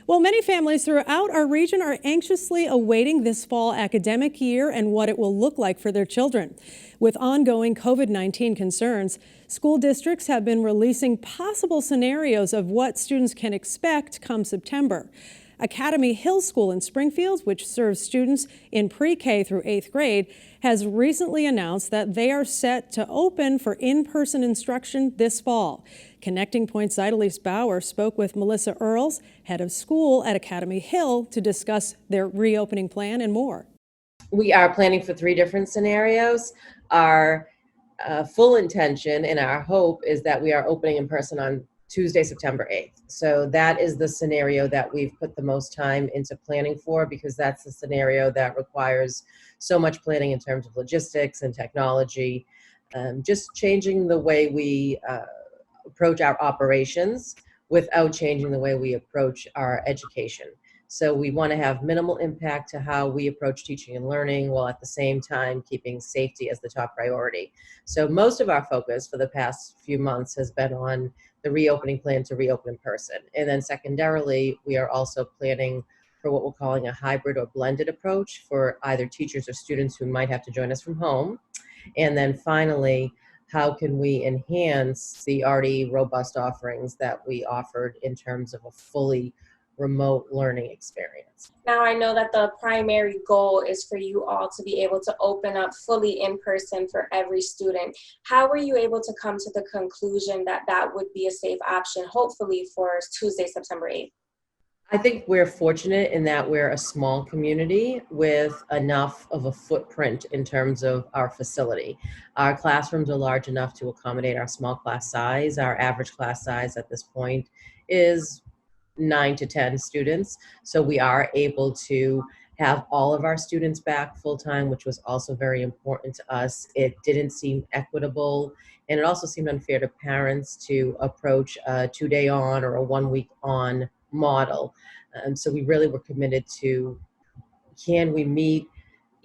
Well, many families throughout our region are anxiously awaiting this fall academic year and what it will look like for their children. With ongoing COVID-19 concerns, school districts have been releasing possible scenarios of what students can expect come September. Academy Hill School in Springfield, which serves students in pre-K through 8th grade, has recently announced that they are set to open for in-person instruction this fall. Connecting Point's Zydalis Bauer spoke with Melissa Earls, head of school at Academy Hill, to discuss their reopening plan and more. We are planning for 3 different scenarios. Our full intention and our hope is that we are opening in person on Tuesday, September 8th. So that is the scenario that we've put the most time into planning for, because that's the scenario that requires so much planning in terms of logistics and technology, just changing the way we approach our operations without changing the way we approach our education. So we want to have minimal impact to how we approach teaching and learning, while at the same time keeping safety as the top priority. So most of our focus for the past few months has been on the reopening plan to reopen in person. And then secondarily, we are also planning for what we're calling a hybrid or blended approach for either teachers or students who might have to join us from home. And then finally, how can we enhance the already robust offerings that we offered in terms of a fully remote learning experience. Now I know that the primary goal is for you all to be able to open up fully in person for every student. How were you able to come to the conclusion that that would be a safe option, hopefully for Tuesday, September 8th? I think we're fortunate in that we're a small community with enough of a footprint in terms of our facility. Our classrooms are large enough to accommodate our small class size. Our average class size at this point is 9 to 10 students. So we are able to have all of our students back full-time, which was also very important to us. It didn't seem equitable, and it also seemed unfair to parents to approach a 2-day on or a 1-week on model. So we really were committed to, can we meet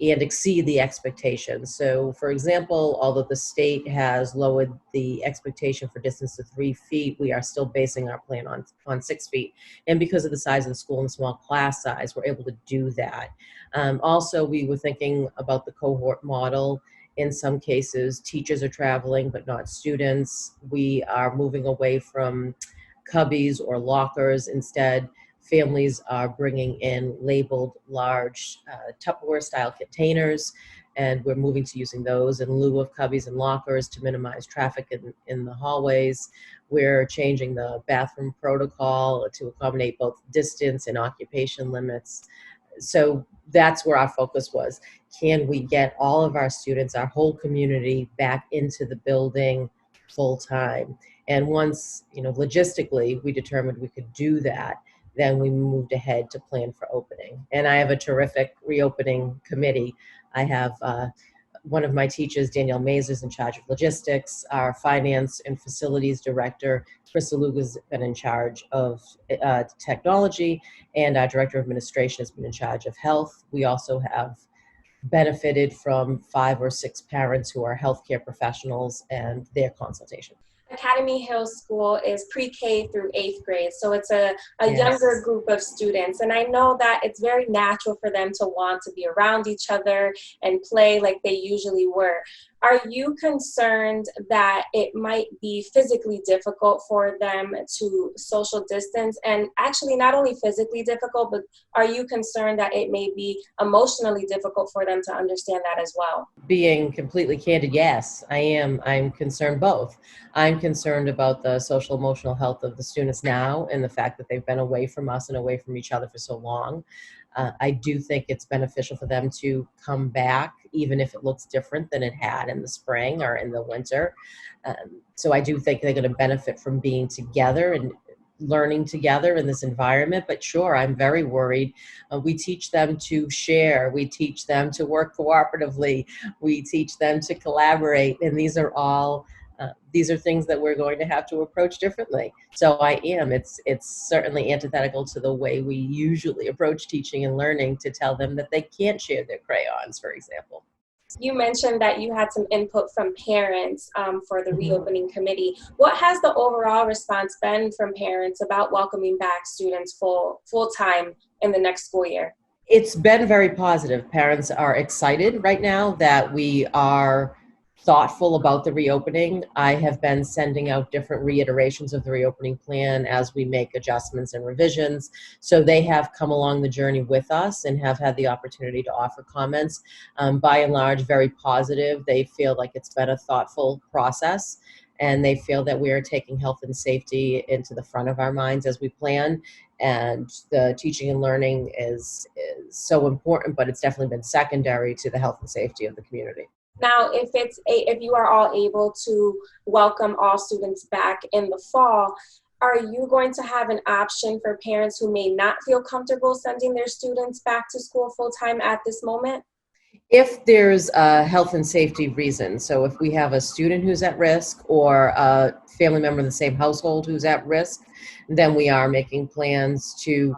and exceed the expectations? So for example, although the state has lowered the expectation for distance to 3 feet, we are still basing our plan on 6 feet. And because of the size of the school and the small class size, we're able to do that. Also, we were thinking about the cohort model. In some cases, teachers are traveling, but not students. We are moving away from cubbies or lockers. Instead, families are bringing in labeled large Tupperware style containers, and we're moving to using those in lieu of cubbies and lockers to minimize traffic in the hallways. We're changing the bathroom protocol to accommodate both distance and occupation limits. So that's where our focus was. Can we get all of our students, our whole community, back into the building full time? And once, logistically, we determined we could do that, then we moved ahead to plan for opening. And I have a terrific reopening committee. I have one of my teachers, Danielle Mays, is in charge of logistics. Our finance and facilities director, Chris Alug, has been in charge of technology, and our director of administration has been in charge of health. We also have benefited from 5 or 6 parents who are healthcare professionals and their consultation. Academy Hill School is pre-K through 8th grade, so it's a Yes. younger group of students. And I know that it's very natural for them to want to be around each other and play like they usually were. Are you concerned that it might be physically difficult for them to social distance? And actually, not only physically difficult, but are you concerned that it may be emotionally difficult for them to understand that as well? Being completely candid, yes, I am. I'm concerned both. I'm concerned about the social emotional health of the students now and the fact that they've been away from us and away from each other for so long. I do think it's beneficial for them to come back, even if it looks different than it had in the spring or in the winter. So I do think they're going to benefit from being together and learning together in this environment. But sure, I'm very worried. We teach them to share. We teach them to work cooperatively. We teach them to collaborate. And these are things that we're going to have to approach differently. So it's certainly antithetical to the way we usually approach teaching and learning, to tell them that they can't share their crayons, for example. You mentioned that you had some input from parents for the Mhm. reopening committee. What has the overall response been from parents about welcoming back students full time in the next school year? It's been very positive. Parents are excited right now that we are thoughtful about the reopening. I have been sending out different reiterations of the reopening plan as we make adjustments and revisions. So they have come along the journey with us and have had the opportunity to offer comments. By and large, very positive. They feel like it's been a thoughtful process, and they feel that we are taking health and safety into the front of our minds as we plan. And the teaching and learning is so important, but it's definitely been secondary to the health and safety of the community. Now, if you are all able to welcome all students back in the fall, are you going to have an option for parents who may not feel comfortable sending their students back to school full time at this moment? If there's a health and safety reason, so if we have a student who's at risk or a family member in the same household who's at risk, then we are making plans to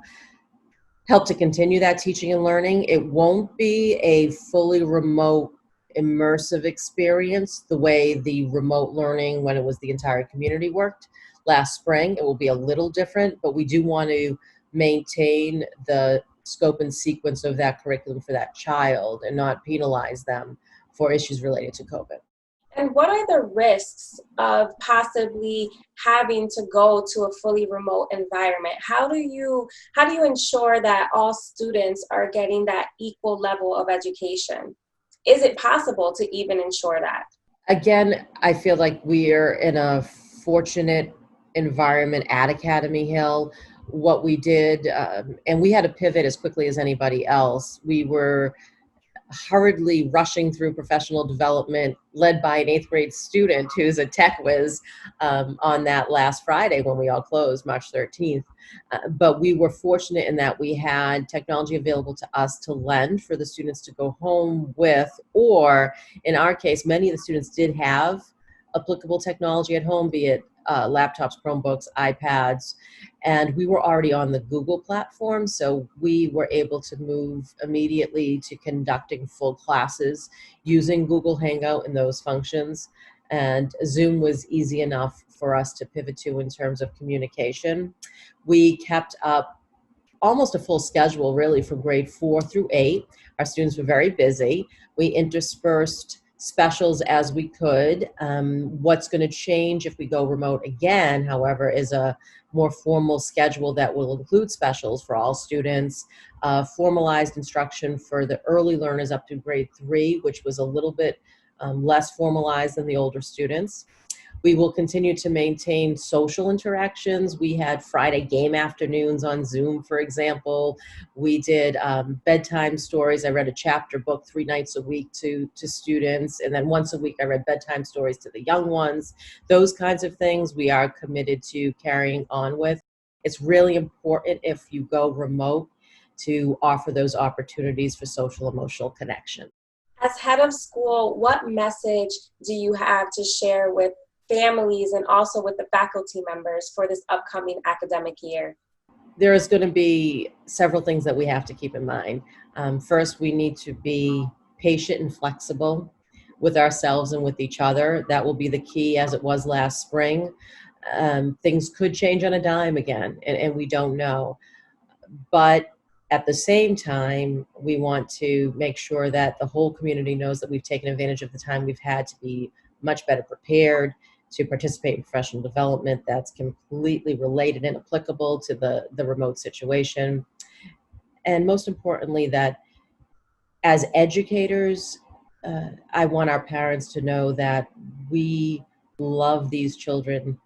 help to continue that teaching and learning. It won't be a fully remote immersive experience the way the remote learning when it was the entire community worked last spring. It will be a little different, but we do want to maintain the scope and sequence of that curriculum for that child and not penalize them for issues related to COVID. And what are the risks of possibly having to go to a fully remote environment? How do you ensure that all students are getting that equal level of education? Is it possible to even ensure that? Again, I feel like we're in a fortunate environment at Academy Hill. What we did, and we had to pivot as quickly as anybody else. We were hurriedly rushing through professional development led by an eighth grade student who's a tech whiz on that last Friday when we all closed, March 13th. But we were fortunate in that we had technology available to us to lend for the students to go home with, or in our case, many of the students did have applicable technology at home, be it laptops, Chromebooks, iPads, and we were already on the Google platform, so we were able to move immediately to conducting full classes using Google Hangout and those functions. And Zoom was easy enough for us to pivot to in terms of communication. We kept up almost a full schedule really from grade 4 through 8. Our students were very busy. We interspersed specials as we could. What's going to change if we go remote again, however, is a more formal schedule that will include specials for all students, formalized instruction for the early learners up to grade 3, which was a little bit less formalized than the older students. We will continue to maintain social interactions. We had Friday game afternoons on Zoom, for example. We did bedtime stories. I read a chapter book 3 nights a week to students. And then once a week, I read bedtime stories to the young ones. Those kinds of things we are committed to carrying on with. It's really important if you go remote to offer those opportunities for social emotional connection. As head of school, what message do you have to share with families and also with the faculty members for this upcoming academic year? There's going to be several things that we have to keep in mind. First, we need to be patient and flexible with ourselves and with each other. That will be the key, as it was last spring. Things could change on a dime again, and we don't know. But at the same time, we want to make sure that the whole community knows that we've taken advantage of the time we've had to be much better prepared, to participate in professional development that's completely related and applicable to the remote situation. And most importantly, that as educators, I want our parents to know that we love these children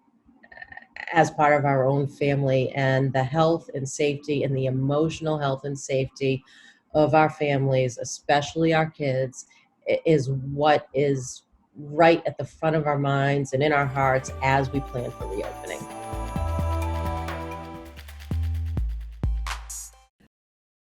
as part of our own family, and the health and safety and the emotional health and safety of our families, especially our kids, is what is right at the front of our minds and in our hearts as we plan for reopening.